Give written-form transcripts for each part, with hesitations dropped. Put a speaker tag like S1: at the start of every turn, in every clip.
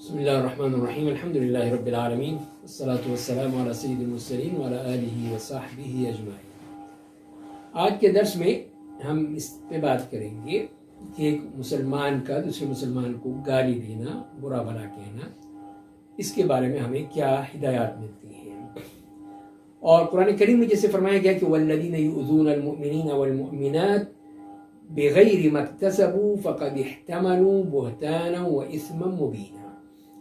S1: بسم اللہ الرحمن الرحیم الحمد للہ رب العالمین والصلاة والسلام علی سید المرسلین وعلی آلہ وصحبہ اجمعین۔ آج کے درس میں ہم اس پہ بات کریں گے کہ ایک مسلمان کا دوسرے مسلمان کو گالی دینا، برا بھلا کہنا، اس کے بارے میں ہمیں کیا ہدایات ملتی ہیں۔ اور قرآن کریم میں جیسے فرمایا گیا کہ والذین یؤذون المؤمنین والمؤمنات بغیر ما اکتسبوا فقد احتملوا بہتانا واثما مبینا۔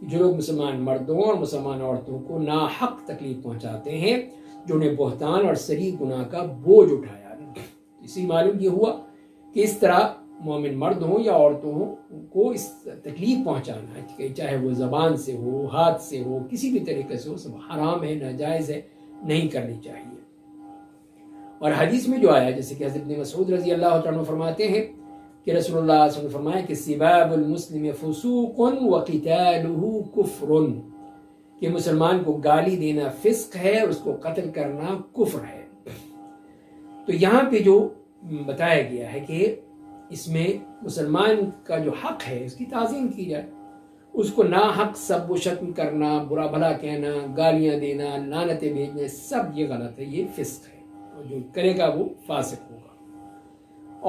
S1: جو لوگ مسلمان مردوں اور مسلمان عورتوں کو ناحق تکلیف پہنچاتے ہیں، جو انہیں بہتان اور صریح گناہ کا بوجھ اٹھایا۔ اسی معلوم یہ ہوا کہ اس طرح مومن مرد ہوں یا عورتوں ہوں کو اس تکلیف پہنچانا، کہ چاہے وہ زبان سے ہو، ہاتھ سے ہو، کسی بھی طریقے سے ہو، سب حرام ہے، ناجائز ہے، نہیں کرنی چاہیے۔ اور حدیث میں جو آیا جیسے کہ حضرت مسعود رضی اللہ عنہ فرماتے ہیں کہ رسول اللہ صلی اللہ علیہ وسلم نے فرمایا کہ سباب المسلم فسوق وقتالہ کفر، کہ مسلمان کو گالی دینا فسق ہے اور اس کو قتل کرنا کفر ہے۔ تو یہاں پہ جو بتایا گیا ہے کہ اس میں مسلمان کا جو حق ہے اس کی تعظیم کی جائے، اس کو ناحق سب و شتم کرنا، برا بھلا کہنا، گالیاں دینا، لعنتیں بھیجنا، سب یہ غلط ہے، یہ فسق ہے، اور جو کرے گا وہ فاسق ہوگا۔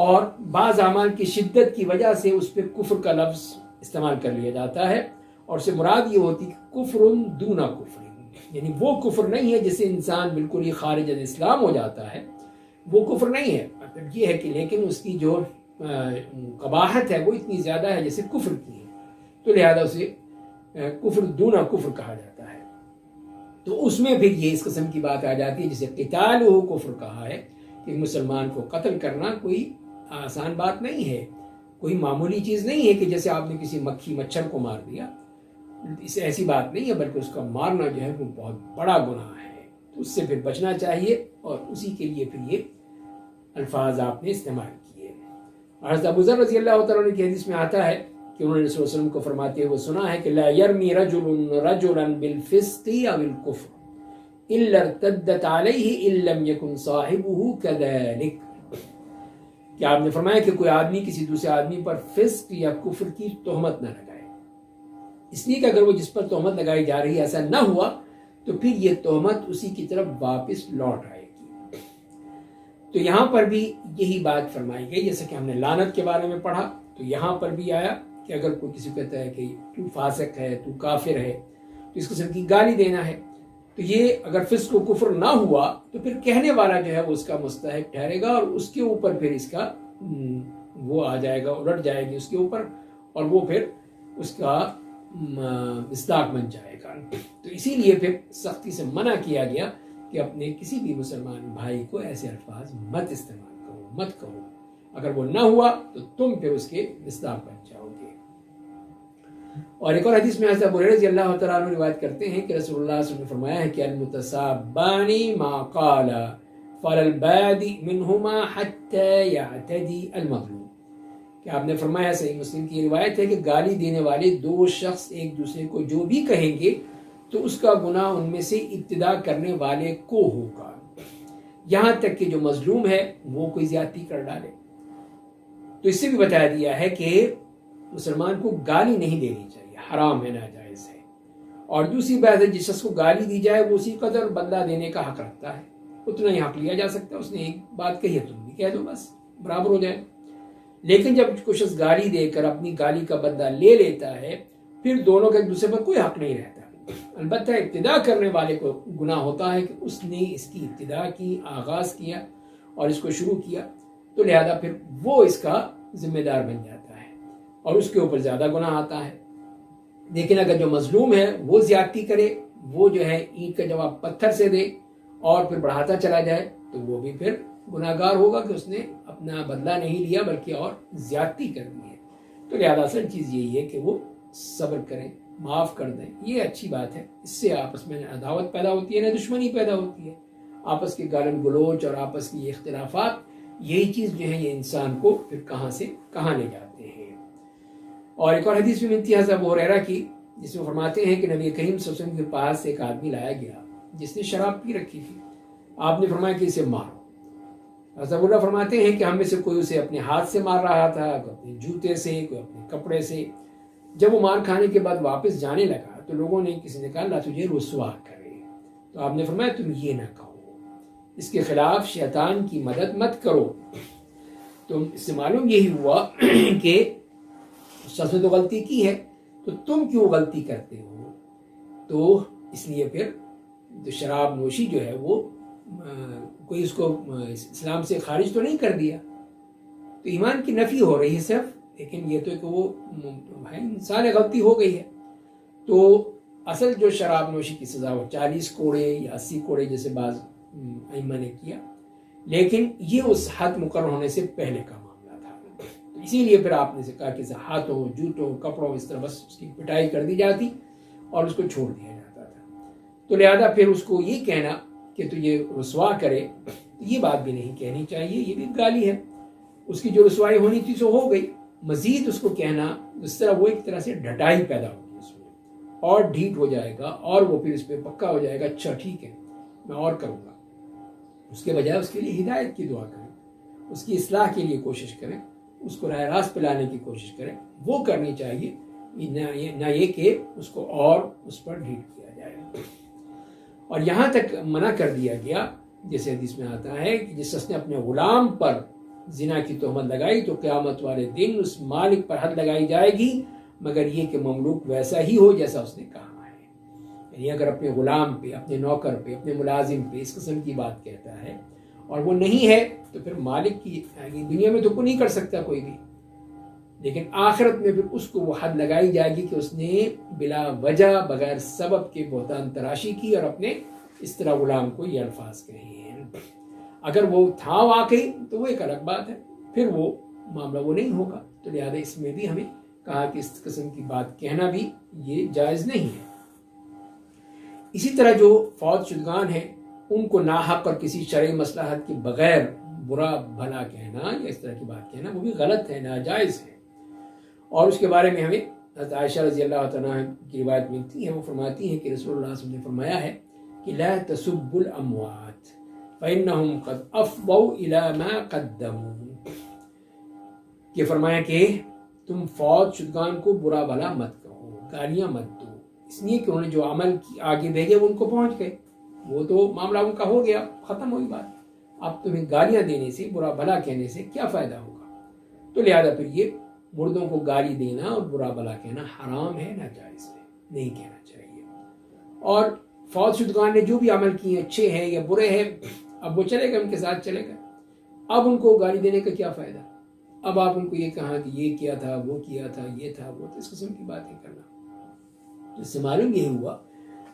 S1: اور بعض اعمال کی شدت کی وجہ سے اس پہ کفر کا لفظ استعمال کر لیا جاتا ہے، اور اس سے مراد یہ ہوتی کہ کفر دون کفر، یعنی وہ کفر نہیں ہے جس سے انسان بالکل ہی خارج از اسلام ہو جاتا ہے، وہ کفر نہیں ہے، مطلب یہ ہے کہ لیکن اس کی جو قباحت ہے وہ اتنی زیادہ ہے جیسے کفر کی ہے، تو لہذا اسے کفر دون کفر کہا جاتا ہے۔ تو اس میں پھر یہ اس قسم کی بات آ جاتی ہے جسے قتال کفر کہا ہے، کہ مسلمان کو قتل کرنا کوئی آسان بات نہیں ہے، کوئی معمولی چیز نہیں ہے کہ جیسے آپ نے کسی مکھی مچھر کو مار دیا، اس ایسی بات نہیں ہے، بلکہ اس کا مارنا جو ہے وہ بہت بڑا گناہ ہے، تو اس سے پھر بچنا چاہیے، اور اسی کے لیے پھر یہ الفاظ آپ نے استعمال کیے۔ اور حضرت ابو ذر رضی اللہ تعالیٰ عنہ کی حدیث میں آتا ہے کہ انہوں نے رسول اللہ علیہ وسلم کو فرماتے ہوئے سنا ہے کہ لا یرمی رجل رجلا بالفسق او الکفر الا ارتدت علیہ ان لم یکن صاحبہ کذلک، کہ آپ نے فرمایا کہ کوئی آدمی کسی دوسرے آدمی پر فسق یا کفر کی تہمت نہ لگائے، اس لیے کہ اگر وہ جس پر تہمت لگائی جا رہی ہے ایسا نہ ہوا تو پھر یہ تہمت اسی کی طرف واپس لوٹ آئے گی۔ تو یہاں پر بھی یہی بات فرمائی گئی، جیسے کہ ہم نے لعنت کے بارے میں پڑھا، تو یہاں پر بھی آیا کہ اگر کوئی کسی کو کہتا ہے کہ تو فاسق ہے، تو کافر ہے، تو اس قسم کی گالی دینا ہے، تو یہ اگر فسق و کفر نہ ہوا تو پھر کہنے والا جو ہے وہ اس کا مستحق ٹھہرے گا، اور اس کے اوپر پھر اس کا وہ آ جائے گا، الٹ جائے گی اس کے اوپر، اور وہ پھر اس کا مصداق بن جائے گا۔ تو اسی لیے پھر سختی سے منع کیا گیا کہ اپنے کسی بھی مسلمان بھائی کو ایسے الفاظ مت استعمال کرو، مت کہو، اگر وہ نہ ہوا تو تم پھر اس کے مصداق بن جاؤ گے۔ اور ایک اور حدیث میں حضرت ابو ہریرہ رضی اللہ تعالیٰ عنہ روایت کرتے ہیں کہ رسول اللہ صلی اللہ علیہ وسلم نے فرمایا ہے کہ المتصابان ما قال فللبادئ منہما حتى يعتدي المظلوم، کہ آپ نے فرمایا، صحیح مسلم کی روایت ہے کہ گالی دینے والے دو شخص ایک دوسرے کو جو بھی کہیں گے تو اس کا گناہ ان میں سے ابتدا کرنے والے کو ہوگا، یہاں تک کہ جو مظلوم ہے وہ کوئی زیادتی کر ڈالے۔ تو اس سے بھی بتایا دیا ہے کہ مسلمان کو گالی نہیں دینی چاہیے، حرام ہے، ناجائز ہے۔ اور دوسری بات ہے جس شخص کو گالی دی جائے وہ اسی قدر بدلہ دینے کا حق رکھتا ہے، اتنا ہی حق لیا جا سکتا ہے، اس نے ایک بات کہی ہے تم بھی کہہ دو، بس برابر ہو جائے۔ لیکن جب کوئی شخص گالی دے کر اپنی گالی کا بدلہ لے لیتا ہے، پھر دونوں کا ایک دوسرے پر کوئی حق نہیں رہتا۔ البتہ ابتدا کرنے والے کو گناہ ہوتا ہے کہ اس نے اس کی ابتدا کی، آغاز کیا اور اس کو شروع کیا، تو لہذا پھر وہ اس کا ذمہ دار بن جاتا ہے اور اس کے اوپر زیادہ گناہ آتا ہے۔ لیکن اگر جو مظلوم ہے وہ زیادتی کرے، وہ جو ہے اینٹ کا جواب پتھر سے دے اور پھر بڑھاتا چلا جائے، تو وہ بھی پھر گناہ گار ہوگا کہ اس نے اپنا بدلہ نہیں لیا بلکہ اور زیادتی کر دی ہے۔ تو لہذا اصل چیز یہی ہے کہ وہ صبر کریں، معاف کر دیں، یہ اچھی بات ہے، اس سے آپس میں نہ عداوت پیدا ہوتی ہے نہ دشمنی پیدا ہوتی ہے۔ آپس کے گالن گلوچ اور آپس کی اختلافات، یہی چیز جو ہے یہ انسان کو پھر کہاں سے کہاں لے جاتے ہیں۔ اور ایک اور حدیث میں ملتی ہے حضرت ابو ہریرہ کی، جس میں فرماتے ہیں کہ نبی کریم صلی اللہ علیہ وسلم کے پاس ایک آدمی لایا گیا جس نے شراب پی رکھی تھی، آپ نے فرمایا کہ اسے مارو۔ حضرت ابو ہریرہ فرماتے ہیں کہ ہم میں سے کوئی اسے اپنے ہاتھ سے مار رہا تھا، کوئی اپنے جوتے سے، کوئی اپنے کپڑے سے، جب وہ مار کھانے کے بعد واپس جانے لگا تو لوگوں نے کسی نے کہا اللہ تجھے رسوا کرے، تو آپ نے فرمایا تم یہ نہ کہو، اس کے خلاف شیطان کی مدد مت کرو۔ تو اس سے معلوم یہی ہوا کہ شخص نے تو غلطی کی ہے، تو تم کیوں غلطی کرتے ہو؟ تو اس لیے پھر شراب نوشی جو ہے وہ کوئی اس کو اسلام سے خارج تو نہیں کر دیا، تو ایمان کی نفی ہو رہی ہے صرف، لیکن یہ تو کہ وہ انسان غلطی ہو گئی ہے۔ تو اصل جو شراب نوشی کی سزا وہ 40 کوڑے یا 80 کوڑے جیسے بعض ائمہ نے کیا، لیکن یہ اس حد مقرر ہونے سے پہلے کا معاملہ تھا، تو اسی لیے پھر آپ نے سے کہا کہ ہاتھوں، جوتوں، کپڑوں اس طرح بس اس کی پٹائی کر دی جاتی اور اس کو چھوڑ دیا جاتا تھا۔ تو لہذا پھر اس کو یہ کہنا کہ تو یہ رسوا کرے، یہ بات بھی نہیں کہنی چاہیے، یہ بھی گالی ہے، اس کی جو رسوائی ہونی تھی سو ہو گئی، مزید اس کو کہنا اس طرح وہ ایک طرح سے ڈھٹائی پیدا ہوگی اس میں، اور ڈھیٹ ہو جائے گا، اور وہ پھر اس پہ پکا ہو جائے گا، اچھا ٹھیک ہے میں اور کروں گا۔ اس کے بجائے اس کے لیے ہدایت کی دعا کریں، اس کی اصلاح کے لیے کوشش کریں، اس کو راہ راست پہ لانے کی کوشش کریں، وہ کرنی چاہیے، نہ یہ کہ اس کو اور اس پر ڈھیٹ کیا جائے۔ اور یہاں تک منع کر دیا گیا جیسے حدیث میں آتا ہے کہ جس شخص نے اپنے غلام پر زنا کی تہمت لگائی تو قیامت والے دن اس مالک پر حد لگائی جائے گی مگر یہ کہ مملوک ویسا ہی ہو جیسا اس نے کہا ہے۔ یعنی اگر اپنے غلام پہ، اپنے نوکر پہ، اپنے ملازم پہ اس قسم کی بات کہتا ہے اور وہ نہیں ہے تو پھر مالک کی دنیا میں تو کوئی نہیں کر سکتا کوئی بھی، لیکن آخرت میں پھر اس کو وہ حد لگائی جائے گی کہ اس نے بلا وجہ بغیر سبب کے بہتان تراشی کی اور اپنے اس طرح غلام کو یہ الفاظ کہے ہیں۔ اگر وہ تھا واقعی تو وہ ایک الگ بات ہے، پھر وہ معاملہ وہ نہیں ہوگا، تو لہذا اس میں بھی ہمیں کہا کہ اس قسم کی بات کہنا بھی یہ جائز نہیں ہے۔ اسی طرح جو فوت شدگان ہیں ان کو ناحق اور کسی شرعی مصلحت کے بغیر برا بھلا کہنا یا اس طرح کی بات کہنا وہ بھی غلط ہے، ناجائز ہے۔ اور اس کے بارے میں ہمیں حضرت عائشہ رضی اللہ تعالیٰ کی روایت ملتی ہے، وہ فرماتی ہیں کہ رسول اللہ صلی اللہ علیہ وسلم نے فرمایا ہے کہ لا تسبوا الاموات فانهم قد افضوا الى ما قدموا، کہ فرمایا کہ تم فوت شدگان کو برا بھلا مت کہو، گالیاں مت دو، اس لیے کہ انہوں نے جو عمل آگے بھیجے وہ ان کو پہنچ گئے، وہ تو معاملہ ان کا ہو گیا، ختم ہوئی بات، اب تمہیں گالیاں دینے سے، برا بھلا کہنے سے کیا فائدہ ہوگا؟ تو لہذا پھر یہ مردوں کو گالی دینا اور برا بھلا کہنا حرام ہے، ناجائز ہے، نہیں کہنا چاہیے۔ اور فوت شدگان نے جو بھی عمل کیے اچھے ہیں یا برے ہیں، اب وہ چلے گئے، ان کے ساتھ چلے گئے، اب ان کو گالی دینے کا کیا فائدہ؟ اب آپ ان کو یہ کہا کہ یہ کیا تھا، وہ کیا تھا، یہ تھا، وہ تھا، اس قسم کی باتیں کرنا، جس سے معلوم یہ ہوا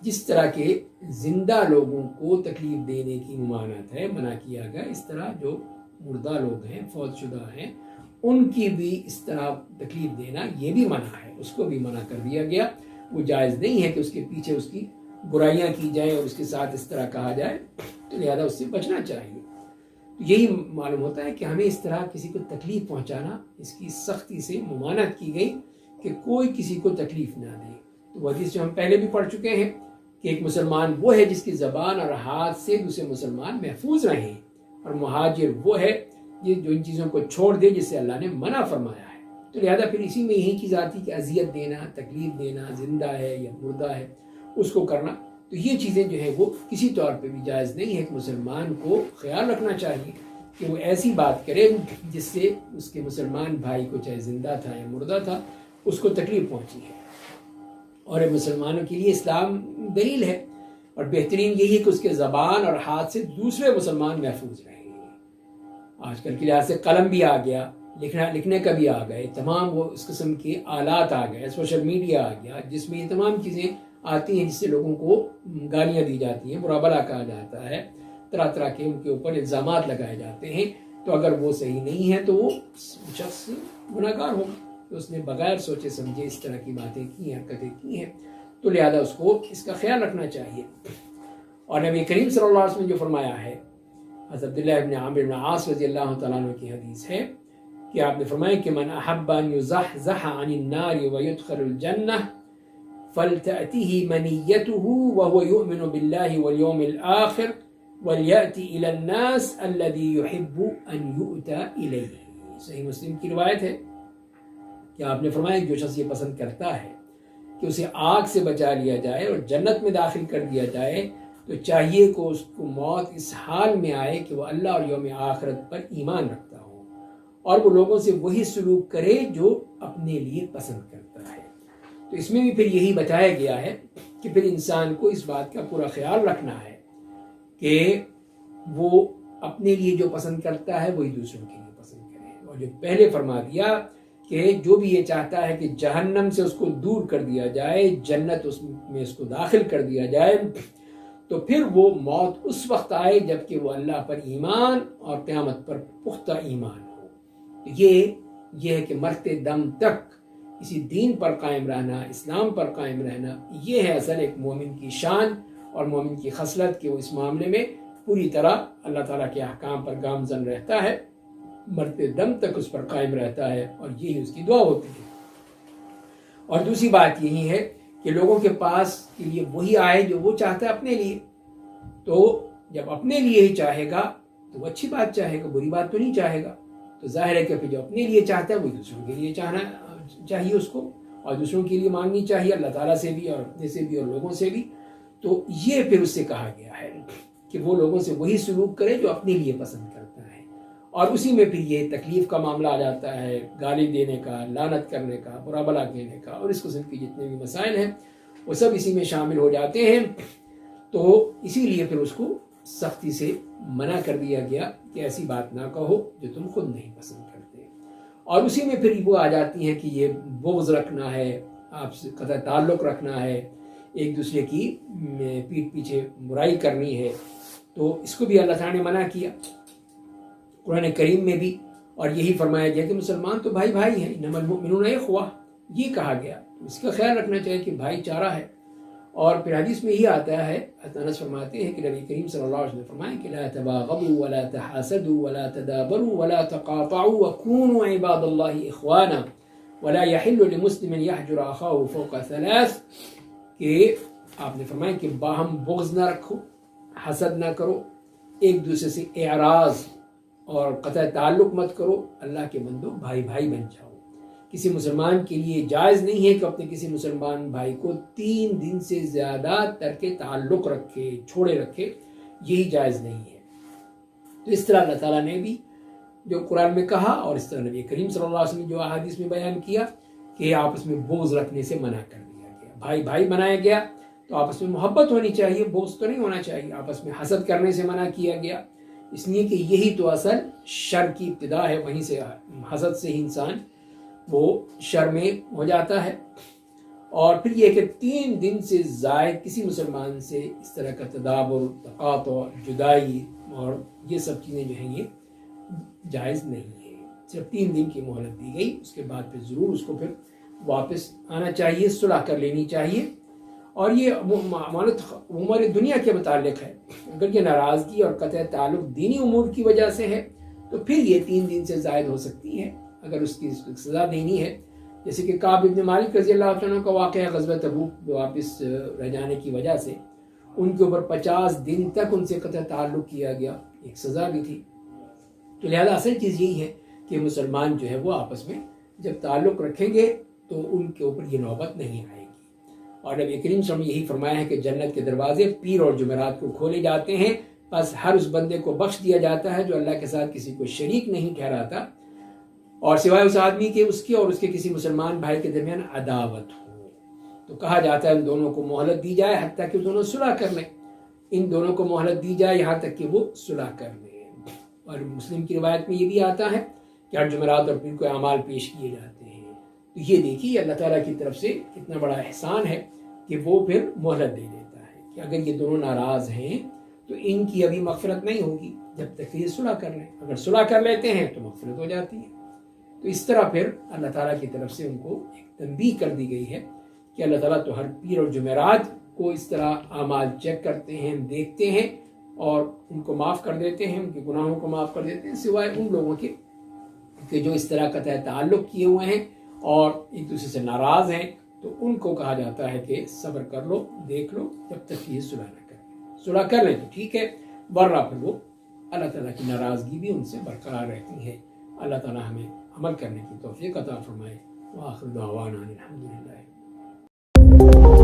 S1: جس طرح کے زندہ لوگوں کو تکلیف دینے کی ممانعت ہے، منع کیا گیا، اس طرح جو مردہ لوگ ہیں، فوت شدہ ہیں، ان کی بھی اس طرح تکلیف دینا یہ بھی منع ہے، اس کو بھی منع کر دیا گیا۔ وہ جائز نہیں ہے کہ اس کے پیچھے اس کی برائیاں کی جائیں اور اس کے ساتھ اس طرح کہا جائے، تو لہذا اس سے بچنا چاہیے۔ یہی معلوم ہوتا ہے کہ ہمیں اس طرح کسی کو تکلیف پہنچانا، اس کی سختی سے ممانعت کی گئی کہ کوئی کسی کو تکلیف نہ دے۔ تو وہ حدیث جو ہم پہلے بھی پڑھ چکے ہیں کہ ایک مسلمان وہ ہے جس کی زبان اور ہاتھ سے دوسرے مسلمان محفوظ رہیں، اور مہاجر وہ ہے جو ان چیزوں کو چھوڑ دے جس سے اللہ نے منع فرمایا ہے۔ تو لہذا پھر اسی میں یہی چیز آتی کہ اذیت دینا، تکلیف دینا، زندہ ہے یا مردہ ہے اس کو کرنا، تو یہ چیزیں جو ہیں وہ کسی طور پہ بھی جائز نہیں ہے۔ کہ مسلمان کو خیال رکھنا چاہیے کہ وہ ایسی بات کرے جس سے اس کے مسلمان بھائی کو، چاہے زندہ تھا یا مردہ تھا، اس کو تکلیف پہنچی ہے۔ اور مسلمانوں کے لیے اسلام دلیل ہے، اور بہترین یہی ہے کہ اس کے زبان اور ہاتھ سے دوسرے مسلمان محفوظ رہیں۔ آج کل کے لحاظ سے قلم بھی آ گیا، لکھنے کا بھی آ گئے، تمام وہ اس قسم کے آلات آ گئے، سوشل میڈیا آ گیا جس میں یہ تمام چیزیں آتی ہیں، جس سے لوگوں کو گالیاں دی جاتی ہیں، برا بھلا کہا جاتا ہے، طرح طرح کے ان کے اوپر الزامات لگائے جاتے ہیں۔ تو اگر وہ صحیح نہیں ہے تو وہ شخص گناہ گار ہوگا، تو اس نے بغیر سوچے سمجھے اس طرح کی باتیں کی، حرکتیں کی ہیں، تو لہذا اس کو اس کا خیال رکھنا چاہیے۔ اور نبی کریم صلی اللہ علیہ وسلم نے جو فرمایا ہے، حضرت عبداللہ ابن عامر بن عاص رضی اللہ تعالیٰ عنہ کی حدیث ہے کہ آپ نے فرمایا کہ من احب ان یزحزح عن النار ويدخل الجنہ فلتأته منیته وهو يؤمن بالله واليوم الآخر وليأتي إلى الناس الذي يحب ان يؤتى إليه۔ صحیح مسلم کی روایت ہے کہ آپ نے فرمایا جو شخص یہ پسند کرتا ہے کہ اسے آگ سے بچا لیا جائے اور جنت میں داخل کر دیا جائے تو چاہیے کہ اس کو موت اس حال میں آئے کہ وہ اللہ اور یوم آخرت پر ایمان رکھتا ہو اور وہ لوگوں سے وہی سلوک کرے جو اپنے لیے پسند کرتا ہے۔ تو اس میں بھی پھر یہی بتایا گیا ہے کہ پھر انسان کو اس بات کا پورا خیال رکھنا ہے کہ وہ اپنے لیے جو پسند کرتا ہے وہی دوسروں کے لیے پسند کرے، اور جو پہلے فرما دیا کہ جو بھی یہ چاہتا ہے کہ جہنم سے اس کو دور کر دیا جائے، جنت میں اس کو داخل کر دیا جائے، تو پھر وہ موت اس وقت آئے جب کہ وہ اللہ پر ایمان اور قیامت پر پختہ ایمان ہو۔ یہ ہے کہ مرتے دم تک اسی دین پر قائم رہنا، اسلام پر قائم رہنا، یہ ہے اصل ایک مومن کی شان اور مومن کی خصلت کہ وہ اس معاملے میں پوری طرح اللہ تعالیٰ کے احکام پر گامزن رہتا ہے، مرتے دم تک اس پر قائم رہتا ہے، اور یہی اس کی دعا ہوتی ہے۔ اور دوسری بات یہی ہے کہ لوگوں کے پاس کے لیے وہی آئے جو وہ چاہتا ہے اپنے لیے، تو جب اپنے لیے ہی چاہے گا تو وہ اچھی بات چاہے گا، بری بات تو نہیں چاہے گا۔ تو ظاہر ہے کہ پھر جو اپنے لیے چاہتا ہے وہ دوسروں کے لیے چاہنا چاہیے اس کو، اور دوسروں کے لیے مانگنی چاہیے، اللہ تعالیٰ سے بھی اور اپنے سے بھی اور لوگوں سے بھی۔ تو یہ پھر اس سے کہا گیا ہے کہ وہ لوگوں سے وہی سلوک کرے جو اپنے لیے پسند کرتا ہے، اور اسی میں پھر یہ تکلیف کا معاملہ آ جاتا ہے، گالی دینے کا، لعنت کرنے کا، برا بھلا کہنے کا، اور اس قسم کی جتنے بھی مسائل ہیں وہ سب اسی میں شامل ہو جاتے ہیں۔ تو اسی لیے پھر اس کو سختی سے منع کر دیا گیا کہ ایسی بات نہ کہو جو تم خود نہیں پسند کرتے، اور اسی میں پھر وہ آ جاتی ہیں کہ یہ بغض رکھنا ہے، آپ سے قطع تعلق رکھنا ہے، ایک دوسرے کی پیٹھ پیچھے برائی کرنی ہے، تو اس کو بھی اللہ تعالیٰ نے منع کیا قرآن کریم میں بھی، اور یہی فرمایا گیا کہ مسلمان تو بھائی بھائی ہیں، انما المؤمنون اخوہ، یہ کہا گیا، اس کا خیال رکھنا چاہیے کہ بھائی چارہ ہے۔ اور پھر حدیث میں یہ آتا ہے، انس فرماتے ہیں کہ نبی کریم صلی اللہ علیہ وسلم نے فرمایا کہ لا تباغضوا ولا تحاسدوا ولا تدابروا ولا تقاطعوا وكونوا عباد الله اخوانا ولا يحل لمسلم يحجر اخاه فوق ثلاث، کہ آپ نے فرمایا کہ باہم بغض نہ رکھو، حسد نہ کرو، ایک دوسرے سے اعراض اور قطع تعلق مت کرو، اللہ کے بندو بھائی بھائی بن جاؤ۔ کسی مسلمان کے لیے جائز نہیں ہے کہ اپنے کسی مسلمان بھائی کو 3 دن سے زیادہ ترک تعلق رکھے، چھوڑے رکھے، یہی جائز نہیں ہے۔ تو اس طرح اللہ تعالیٰ نے بھی جو قرآن میں کہا، اور اس طرح نبی کریم صلی اللہ علیہ وسلم نے جو احادیث میں بیان کیا کہ آپس میں بغض رکھنے سے منع کر دیا گیا، بھائی بھائی بنایا گیا، تو آپس میں محبت ہونی چاہیے، بغض تو نہیں ہونا چاہیے۔ آپس میں حسد کرنے سے منع کیا گیا، اس لیے کہ یہی تو اصل شر کی ابتدا ہے، وہیں سے حسد سے ہی انسان وہ شر میں ہو جاتا ہے۔ اور پھر یہ کہ 3 دن سے زائد کسی مسلمان سے اس طرح کا تدابر، تقاطع، جدائی اور یہ سب چیزیں جو ہیں یہ جائز نہیں ہے۔ صرف 3 دن کی مہلت دی گئی، اس کے بعد پھر ضرور اس کو پھر واپس آنا چاہیے، صلح کر لینی چاہیے۔ اور یہ امور دنیا کے متعلق ہے، اگر یہ ناراضگی اور قطع تعلق دینی امور کی وجہ سے ہے تو پھر یہ 3 دن سے زائد ہو سکتی ہے اگر اس کی سزا دینی ہے، جیسے کہ کعب بن مالک رضی اللہ عنہ کا واقعہ غزوہ تبوک واپس رہ جانے کی وجہ سے ان کے اوپر 50 دن تک ان سے قطع تعلق کیا گیا، ایک سزا بھی تھی۔ تو لہذا اصل چیز یہی ہے کہ مسلمان جو ہے وہ آپس میں جب تعلق رکھیں گے تو ان کے اوپر یہ نوبت نہیں آئے گی۔ اور نبی کریم صلی اللہ علیہ وسلم نے یہی فرمایا ہے کہ جنت کے دروازے پیر اور جمعرات کو کھولے جاتے ہیں، بس ہر اس بندے کو بخش دیا جاتا ہے جو اللہ کے ساتھ کسی کو شریک نہیں ٹھہراتا، اور سوائے اس آدمی کے اس کے اور اس کے کسی مسلمان بھائی کے درمیان عداوت ہو۔ تو کہا جاتا ہے ان دونوں کو مہلت دی جائے حتیٰ کہ دونوں صلح کر لیں، ان دونوں کو مہلت دی جائے یہاں تک کہ وہ صلح کر لیں۔ اور مسلم کی روایت میں یہ بھی آتا ہے کہ ہر جمعرات اور پیر کو اعمال پیش کیے جاتے ہیں۔ تو یہ دیکھیے اللہ تعالیٰ کی طرف سے کتنا بڑا احسان ہے کہ وہ پھر مہلت دے دیتا ہے کہ اگر یہ دونوں ناراض ہیں تو ان کی ابھی مغفرت نہیں ہوگی جب تک یہ صلح کر لیں، اگر صلح کر لیتے ہیں تو مغفرت ہو جاتی ہے۔ تو اس طرح پھر اللہ تعالیٰ کی طرف سے ان کو ایک تنبیہ کر دی گئی ہے کہ اللہ تعالیٰ تو ہر پیر اور جمعرات کو اس طرح اعمال چیک کرتے ہیں، دیکھتے ہیں اور ان کو معاف کر دیتے ہیں، ان کے گناہوں کو معاف کر دیتے ہیں، سوائے ان لوگوں کے کہ جو اس طرح قطع تعلق کیے ہوئے ہیں اور ایک دوسرے سے ناراض ہیں، تو ان کو کہا جاتا ہے کہ صبر کر لو، دیکھ لو جب تک یہ صلح نہ کریں۔ صلح کر لیں تو ٹھیک ہے، ورنہ پھر وہ اللہ تعالیٰ کی ناراضگی بھی ان سے برقرار رہتی ہے۔ اللہ تعالیٰ ہمیں عمل کرنے کی توفیق عطا فرمائے۔ وآخر دعوانا الحمد للہ.